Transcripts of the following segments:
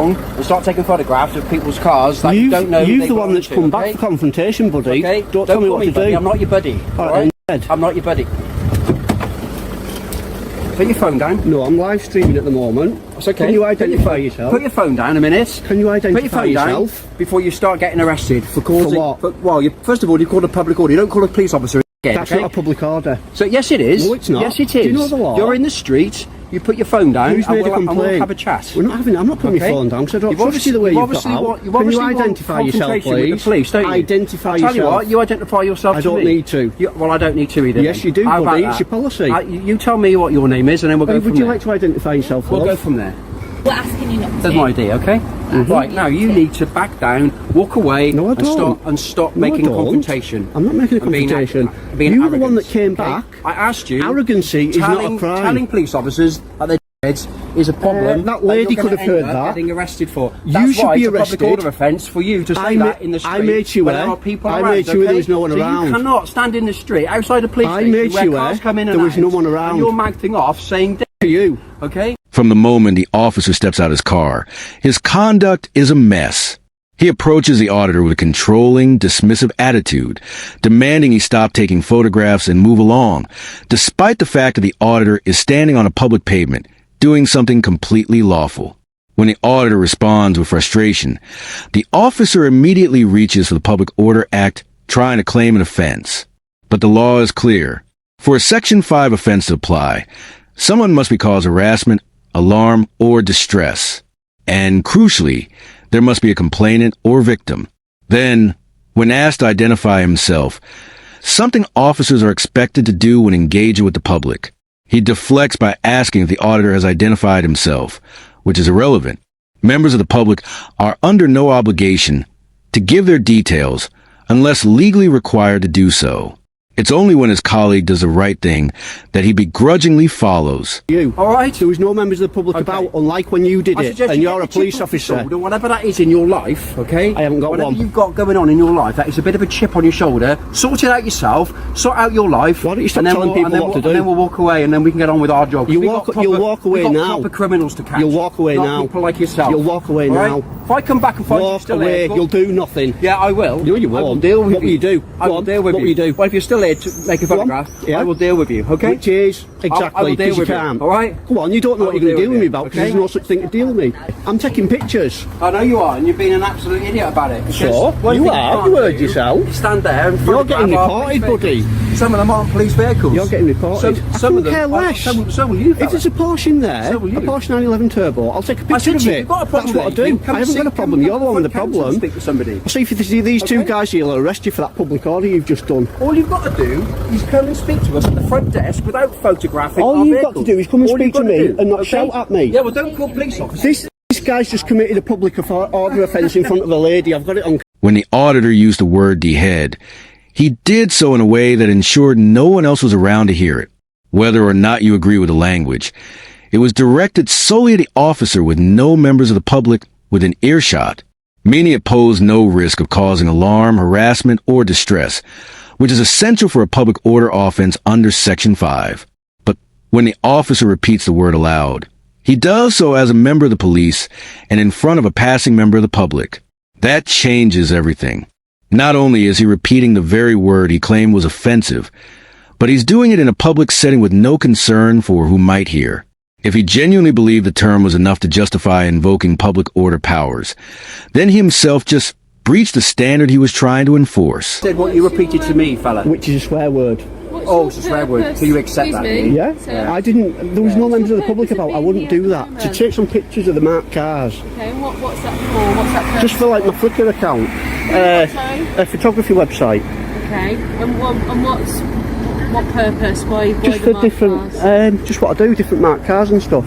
phone and start taking photographs of people's cars that you don't know. You're the one that's come back for confrontation, buddy. Okay? Don't tell me what to do. I'm not your buddy. Alright? I'm not your buddy. Put your phone down. No, I'm live streaming at the moment. That's okay. Can you identify yourself? Put your phone down a minute. Can you identify Put your phone yourself? down before you start getting arrested for causing... For what? Well, first of all, you called a public order. You don't call a police officer again. That's not a public order. So, yes, it is. No, it's not. Yes, it is. Do you know the law? You're in the street. You put your phone down. Who's made a complaint? And we'll have a chat. I'm not putting my phone down because I don't trust you the way you've got out. Can you identify yourself, please? With the police, don't you? Identify yourself. Tell you what, you identify yourself I don't need to. Well, I don't need to either. Yes, you do, buddy. It's your policy. You tell me what your name is and then we'll go from there. Would you like to identify yourself, We'll go from there. We're asking you not to. That's my idea, okay? Right, now you need to back down, walk away, and stop making a confrontation. I'm not making a confrontation. You were the one that came back. I asked you. Arrogancy is not a crime. Telling police officers that they're is a problem. That lady could have heard that. Getting arrested for. You should be arrested. Public order offence for you to say that in the street. I made you aware. I made you aware there was no one around. You cannot stand in the street outside a police station where cars come in and out. There was no one around. And you're mouthing off saying to you. Okay. From the moment the officer steps out of his car, his conduct is a mess. He approaches the auditor with a controlling, dismissive attitude, demanding he stop taking photographs and move along, despite the fact that the auditor is standing on a public pavement, doing something completely lawful. When the auditor responds with frustration, the officer immediately reaches for the Public Order Act, trying to claim an offense. But the law is clear. For a Section 5 offense to apply, someone must be caused harassment, alarm, or distress. And crucially, there must be a complainant or victim. Then, when asked to identify himself, something officers are expected to do when engaging with the public, he deflects by asking if the auditor has identified himself, which is irrelevant. Members of the public are under no obligation to give their details unless legally required to do so. It's only when his colleague does the right thing that he begrudgingly follows. You. All right. There was no members of the public about, unlike when you did it, and you're a police officer. Whatever that is in your life, okay? I haven't got whatever one. You've got going on in your life, that is a bit of a chip on your shoulder. Sort it out yourself. Sort out your life. Why don't you stop telling people what to do? And then we'll walk away, and then we can get on with our job. You'll walk away now. Proper criminals to catch. You'll walk away now. People like yourself. You'll walk away now. If I come back and find you still here, you'll do nothing. Yeah, I will. No, you won't. I will deal with you. What will you do? I will deal with you. What will you do? Well, if you're still here to make a photograph, I will deal with you, okay? Which is, exactly, because you can't. Alright? Go on, you don't know what you're going to deal with me about, because there's no such thing to deal with me. I'm taking pictures. I know you are, and you're being an absolute idiot about it. So? You are? You heard yourself. You stand there and you're getting reported, buddy. Some of them aren't police vehicles. You're getting reported. Some of them. Care less. So will you, fella. If there's a Porsche in there, a Porsche 911 Turbo, I'll take a picture of it. That's what I do. I haven't got a problem. You're the one with the problem. Speak to somebody. I'll see if these two guys here will arrest you for that public order you've just done. All you've got to do is come and speak to us at the front desk without photographing. All you've got to do is come and speak to me and not shout at me. Yeah, well, don't call police officers. This guy's just committed a public order offence in front of a lady. I've got it on. When the auditor used the word dehead, he did so in a way that ensured no one else was around to hear it. Whether or not you agree with the language, it was directed solely at the officer with no members of the public within earshot, meaning it posed no risk of causing alarm, harassment, or distress, which is essential for a public order offense under Section 5. But when the officer repeats the word aloud, he does so as a member of the police and in front of a passing member of the public. That changes everything. Not only is he repeating the very word he claimed was offensive, but he's doing it in a public setting with no concern for who might hear. If he genuinely believed the term was enough to justify invoking public order powers, then he himself just breached the standard he was trying to enforce. Said what you repeated to me, fella. Which is a swear word. Oh, it's a swear word. So you accept that? Yeah. I didn't. There was no members of the public about. I wouldn't do that. To take some pictures of the marked cars. Okay. What's that for? What's that purpose? Just for like my Flickr account. A photography website. Okay. And what purpose? Why just for different. Just what I do. Different marked cars and stuff.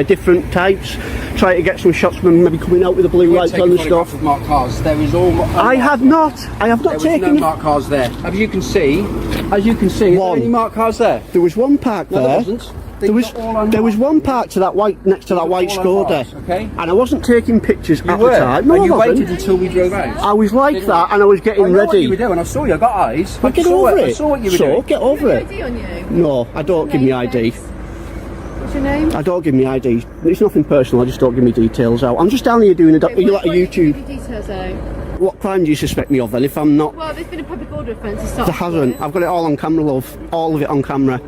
Different types. Try to get some shots of them maybe coming out with the blue lights on and stuff. Of marked cars. There is all. I have not there taken. There was no marked cars there. As you can see, is there any marked cars there? There was one parked there. There wasn't. There was one parked to that white next to that white Skoda. Okay. And I wasn't taking pictures at the time. No, you waited until we drove out. I was like that, and I was getting ready. What you were doing. I saw you. I got eyes. Well, get over it. I saw what you were doing. Get over it. ID on you? No, I don't give me ID. What's your name? I don't give me ID. It's nothing personal. I just don't give me details out. I'm just down here doing are you like a YouTube? Give me details out. What crime do you suspect me of then? If I'm not, Well, there's been a public order offence to start. there hasn't. I've got it all on camera, love. All of it on camera.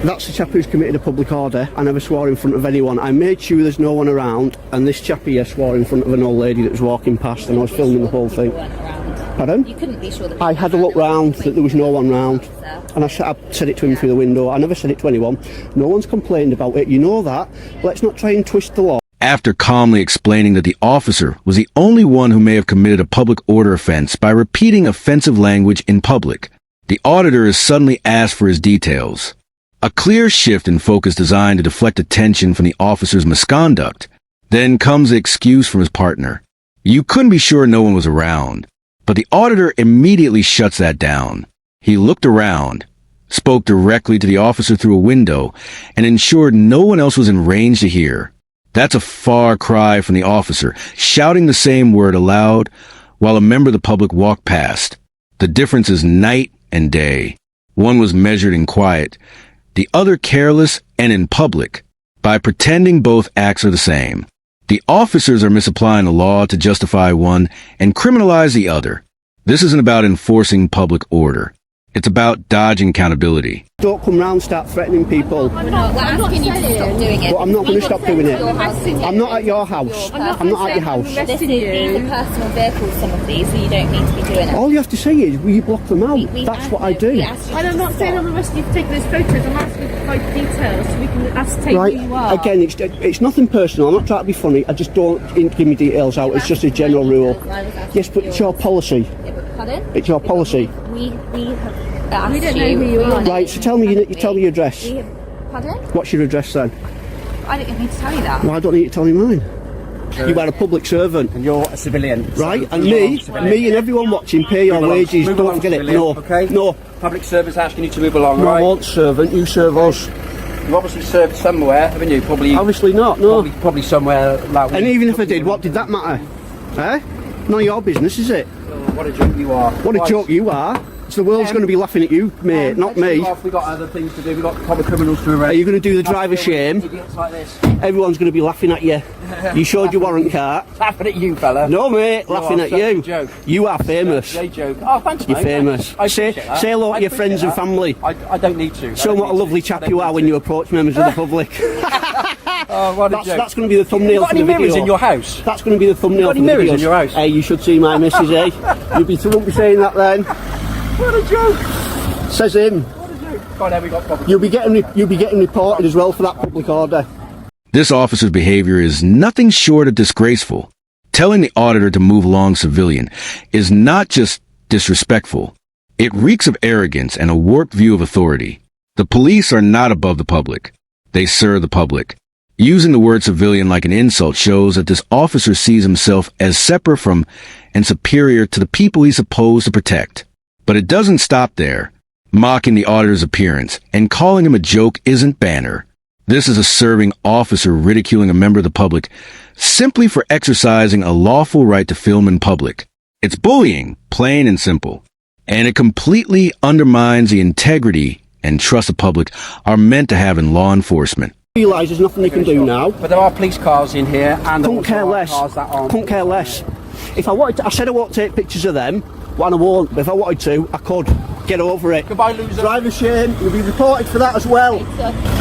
That's the chap who's committed a public order. I never swore in front of anyone. I made sure there's no one around, and this chap here swore in front of an old lady that was walking past, and I was filming the whole thing. Pardon? You couldn't be sure that I had a look round that there was no one round, and I said it to him through the window. I never said it to anyone. No one's complained about it. You know that. Let's not try and twist the law. After calmly explaining that the officer was the only one who may have committed a public order offense by repeating offensive language in public, the auditor is suddenly asked for his details. A clear shift in focus designed to deflect attention from the officer's misconduct. Then comes the excuse from his partner. You couldn't be sure no one was around. But the auditor immediately shuts that down. He looked around, spoke directly to the officer through a window, and ensured no one else was in range to hear. That's a far cry from the officer, shouting the same word aloud while a member of the public walked past. The difference is night and day. One was measured and quiet, the other careless and in public. By pretending both acts are the same, the officers are misapplying the law to justify one and criminalize the other. This isn't about enforcing public order. It's about dodging accountability. Don't come round and start threatening people. We're asking you to stop doing it. But I'm not going to stop doing it. I'm I'm not at your house. I'm not at your house. These are personal vehicles, some of these, so you don't need to be doing it. All you have to say is, will you block them out? That's what I do. And I'm not saying I'm arresting you for taking those photos. I'm asking for like details so we can ascertain Right, who you are. again, it's nothing personal. I'm not trying to be funny. I just don't give me details out. It's just a general rule. Yes, but it's your policy. Pardon? It's your policy. We have asked We don't know who you are. Right, so tell me your address. Pardon? What's your address then? I don't need to tell you that. Well, I don't need you to tell me mine. You are a public servant. And you're a civilian. Right, So and you're a me civilian. and everyone watching pay your Move along. wages. Move Don't along, forget it. civilian, No, okay? no, Public service asking you to move along, no, I right? won't servant. You serve us. You obviously served somewhere, haven't you? Probably. Obviously not. No. Probably somewhere like. And even if I did, what did that matter? Eh? None of your business, is it? What a joke you are. What a Right. joke you are. So the world's going to be laughing at you, mate, not me. We've got other things to do. We've got proper criminals to arrest. Are you going to do the driver shame? Idiots like this. Everyone's going to be laughing at you. You showed your warrant card. Laughing at you, fella. No, mate, laughing are at such a you. joke. You are famous. They joke. Oh, thanks, You're mate. famous. I Say appreciate that. hello to I your friends and appreciate family. that. I don't need to. Show them what a lovely chap you are when you approach members of the public. Oh, what a joke. That's going to be the thumbnail You got for any the video. mirrors in your house? That's going to be the thumbnail You got for any the mirrors video. in your house? Hey, you should see my missus, eh? You won't be saying that then. What a joke. Says him. God, there we got proper. You'll be getting reported as well for that public order. This officer's behavior is nothing short of disgraceful. Telling the auditor to move along civilian is not just disrespectful. It reeks of arrogance and a warped view of authority. The police are not above the public. They serve the public. Using the word civilian like an insult shows that this officer sees himself as separate from and superior to the people he's supposed to protect. But it doesn't stop there. Mocking the auditor's appearance and calling him a joke isn't banter. This is a serving officer ridiculing a member of the public simply for exercising a lawful right to film in public. It's bullying, plain and simple. And it completely undermines the integrity and trust the public are meant to have in law enforcement. Realise there's nothing they can do now. But there are police cars in here, and there Couldn't also care are less. cars that aren't. Couldn't care less. If I wanted to, I said I won't take pictures of them, and I won't. But if I wanted to, I could. Get over it. Goodbye, loser. Driver shame. You'll be reported for that as well.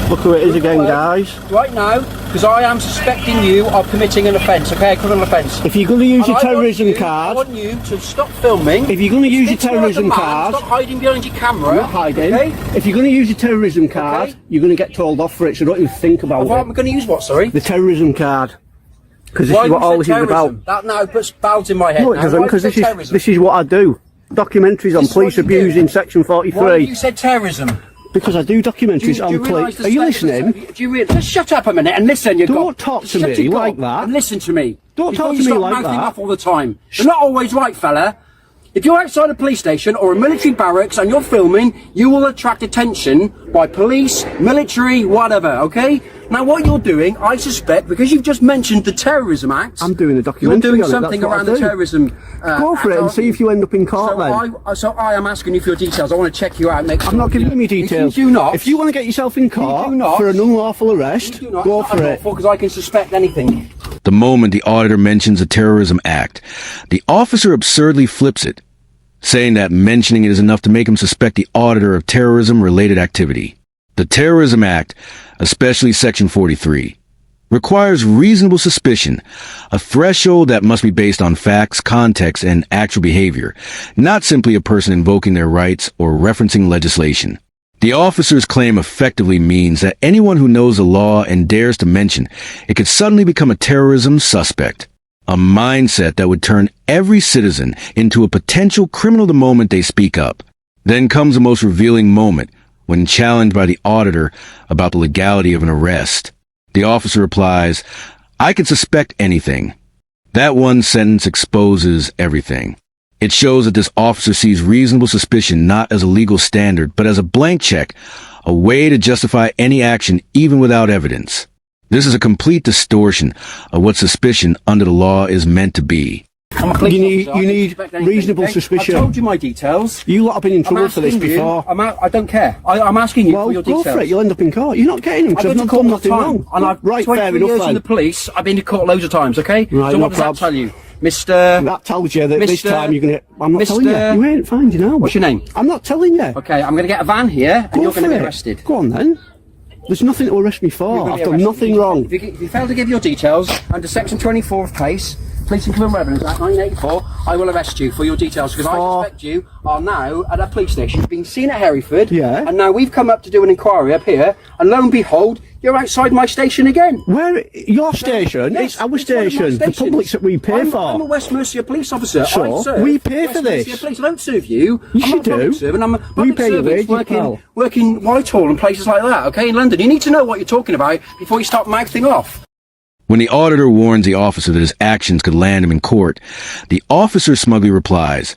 Look who it is again, guys. Right now, because I am suspecting you of committing an offence, okay, a criminal offence. If you're going to use And your I want terrorism you- card, I want you to stop filming. if you're going to use your Stick to terrorism the man, card, stop hiding behind your camera. I'm not hiding. Okay? If you're going to use your terrorism card, Okay. you're going to get told off for it. So don't even think about I'm it. going to use what? Sorry. The terrorism card, because this Why is what you all said this is terrorism? about. That now puts bells in my head. No, it now. doesn't, Why because you said terrorism? this is what I do. Documentaries on This is police what you abuse do. in section Why have 43. you said terrorism? Because I do documentaries Do on you realise police. the Are you spectrum- listening? Do you really? Just shut up a minute and listen. You Don't talk to Shut me your like gob that. And listen to me. Don't Before talk you to me start like mouthing that. off all the time. You're not always right, fella. If you're outside a police station or a military barracks and you're filming, you will attract attention by police, military, whatever, okay? Now, what you're doing, I suspect, because you've just mentioned the Terrorism Act. I'm doing a You're documentary doing on it, something that's what around I the do. Terrorism Go for it and see if you end up in court then. So I am asking you for your details. I want to check you out. Make sure I'm not giving you details. If you do not, if you want to get yourself in court do not, for an unlawful arrest, go for it. Because I can suspect anything. The moment the auditor mentions the Terrorism Act, the officer absurdly flips it, saying that mentioning it is enough to make him suspect the auditor of terrorism-related activity. The Terrorism Act, especially Section 43, requires reasonable suspicion, a threshold that must be based on facts, context, and actual behavior, not simply a person invoking their rights or referencing legislation. The officer's claim effectively means that anyone who knows the law and dares to mention it could suddenly become a terrorism suspect, a mindset that would turn every citizen into a potential criminal the moment they speak up. Then comes the most revealing moment, when challenged by the auditor about the legality of an arrest. The officer replies, "I can suspect anything." That one sentence exposes everything. It shows that this officer sees reasonable suspicion not as a legal standard, but as a blank check, a way to justify any action even without evidence. This is a complete distortion of what suspicion under the law is meant to be. You need reasonable suspicion. I told you my details. You lot have been in trouble for this before. I don't care. I'm asking you for your details. Go for it. You'll end up in court. You're not getting them because I've not done nothing wrong. And I've right, fair 23 enough years then. in the police. I've been to court loads of times, okay? Right, so no what does that probs. tell you? Mr. That tells you that this Mr. time you're going to... I'm not telling you. Mr. You ain't finding out. What's your name? I'm not telling you. Okay, I'm going to get a van here and you're going to be arrested. Go on then. There's nothing to arrest me for. I've done nothing wrong. If you fail to give your details under Section 24 of PACE, Police and Criminal Revenue Act 1984, I will arrest you for your details because I suspect you are now at a police station. You've been seen at Hereford, and now we've come up to do an inquiry up here, and lo and behold, you're outside my station again. Where? Your station? Yes, it's our station. The public's that we pay for. I'm a West Mercia police officer. So, we pay for this. Mercia police. I don't serve you. Yes, I'm not you a public do. servant. I'm a We public pay your servant wages, pal. working Whitehall and places like that, okay, in London. You need to know what you're talking about before you start mouthing off. When the auditor warns the officer that his actions could land him in court, the officer smugly replies,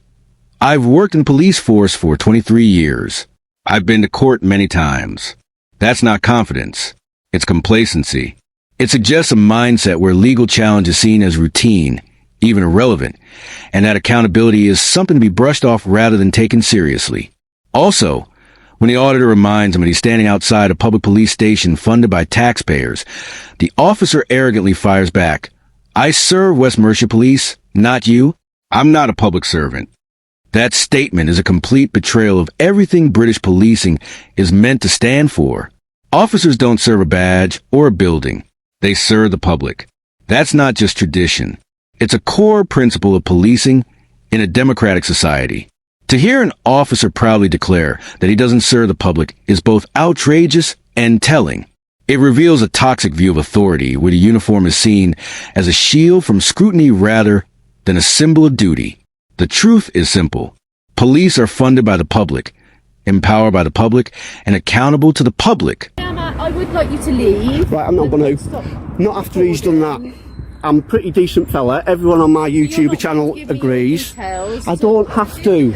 "I've worked in the police force for 23 years. I've been to court many times." That's not confidence. It's complacency. It suggests a mindset where legal challenge is seen as routine, even irrelevant, and that accountability is something to be brushed off rather than taken seriously. Also, when the auditor reminds him that he's standing outside a public police station funded by taxpayers, the officer arrogantly fires back, "I serve West Mercia Police, not you. I'm not a public servant." That statement is a complete betrayal of everything British policing is meant to stand for. Officers don't serve a badge or a building. They serve the public. That's not just tradition. It's a core principle of policing in a democratic society. To hear an officer proudly declare that he doesn't serve the public is both outrageous and telling. It reveals a toxic view of authority where the uniform is seen as a shield from scrutiny rather than a symbol of duty. The truth is simple. Police are funded by the public, empowered by the public, and accountable to the public. I would like you to leave. Right, I'm not going to. Not after he's done that. I'm a pretty decent fella. Everyone on my YouTube channel agrees. I don't have to.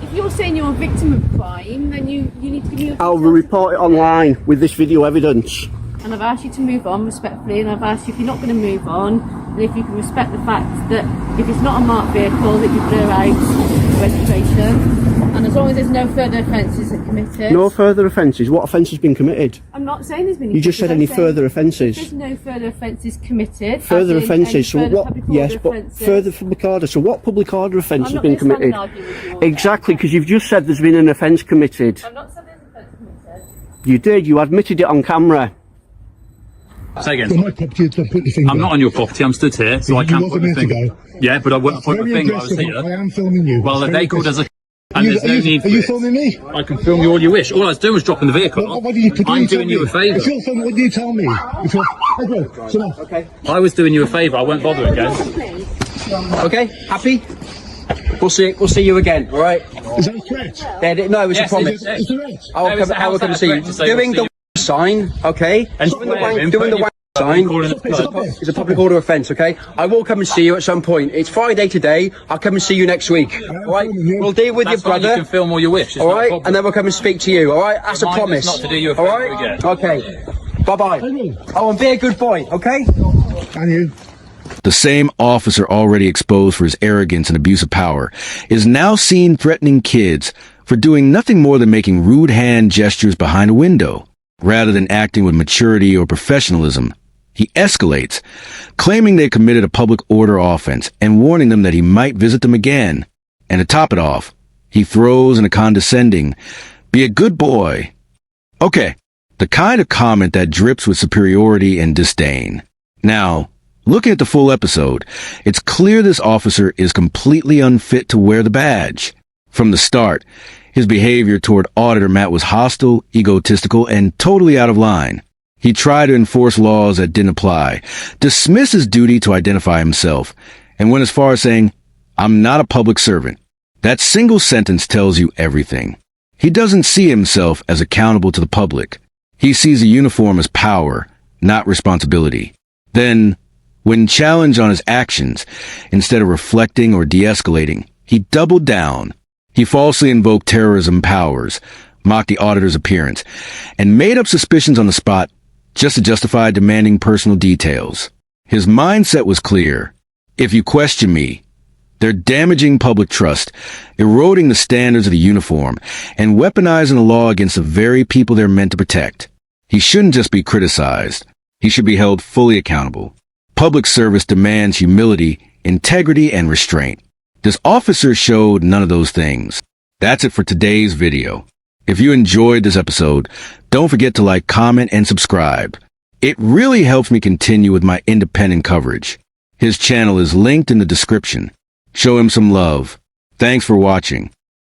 If you're saying you're a victim of crime, then you need to give me your I'll details. report it online with this video evidence. And I've asked you to move on respectfully, and I've asked you if you're not going to move on, and if you can respect the fact that if it's not a marked vehicle, that you blur out registration. And as long as there's no further offences committed. No further offences? What offence has been committed? I'm not saying there's been. You just said any further offences. There's no further offences committed. Further offences. So further what? public Yes, order but offences. further public order. So what public order offence I'm has not been gonna stand and committed? argue with you all Exactly, because you've just said there's been an offence committed. I'm not saying there's an offence committed. You did. You admitted it on camera. Say again. On my property, don't put your finger. I'm not on your property. I'm stood here, so I You can't was put a my minute finger. ago. Yeah, but I wouldn't put my Very finger. I was aggressive. I here. am filming you. Well, It's they very called us a. aggressive. And there's no need for Are you it. filming me? I can film you all you wish. All I was doing was dropping the vehicle. What do you do? I'm doing you a favour. If you're filming, what do you tell me? If you're... Edward, sit down. Okay. I was doing you a favour. I won't bother again. Okay. Happy? We'll see you again. All right. Is that a threat? No, it's Yes, a promise. it's- It's a threat. I will How's come that see you. a threat to say Doing we'll the see sign, okay? And Doing the swearing, doing the putting sign. calling us It's a public order offence, okay? I will come and see you at some point. It's Friday today. I'll come and see you next week. All right? filming you. We'll deal with That's your fine, you brother. can film all you wish. It's All not a right, problem. and then we'll come and speak to you. All right, that's a Remind us promise. not to do you a all favour right? again. Okay. Bye-bye. Oh, and be a good boy, okay? And you. The same officer already exposed for his arrogance and abuse of power is now seen threatening kids for doing nothing more than making rude hand gestures behind a window. Rather than acting with maturity or professionalism, he escalates, claiming they committed a public order offense and warning them that he might visit them again. And to top it off, he throws in a condescending, "Be a good boy." Okay, the kind of comment that drips with superiority and disdain. Now, looking at the full episode, it's clear this officer is completely unfit to wear the badge. From the start, his behavior toward Auditor Matt was hostile, egotistical, and totally out of line. He tried to enforce laws that didn't apply, dismiss his duty to identify himself, and went as far as saying, "I'm not a public servant." That single sentence tells you everything. He doesn't see himself as accountable to the public. He sees a uniform as power, not responsibility. Then, when challenged on his actions, instead of reflecting or de-escalating, he doubled down. He falsely invoked terrorism powers, mocked the auditor's appearance, and made up suspicions on the spot just to justify demanding personal details. His mindset was clear. If you question me, they're damaging public trust, eroding the standards of the uniform, and weaponizing the law against the very people they're meant to protect. He shouldn't just be criticized. He should be held fully accountable. Public service demands humility, integrity, and restraint. This officer showed none of those things. That's it for today's video. If you enjoyed this episode, don't forget to like, comment, and subscribe. It really helps me continue with my independent coverage. His channel is linked in the description. Show him some love. Thanks for watching.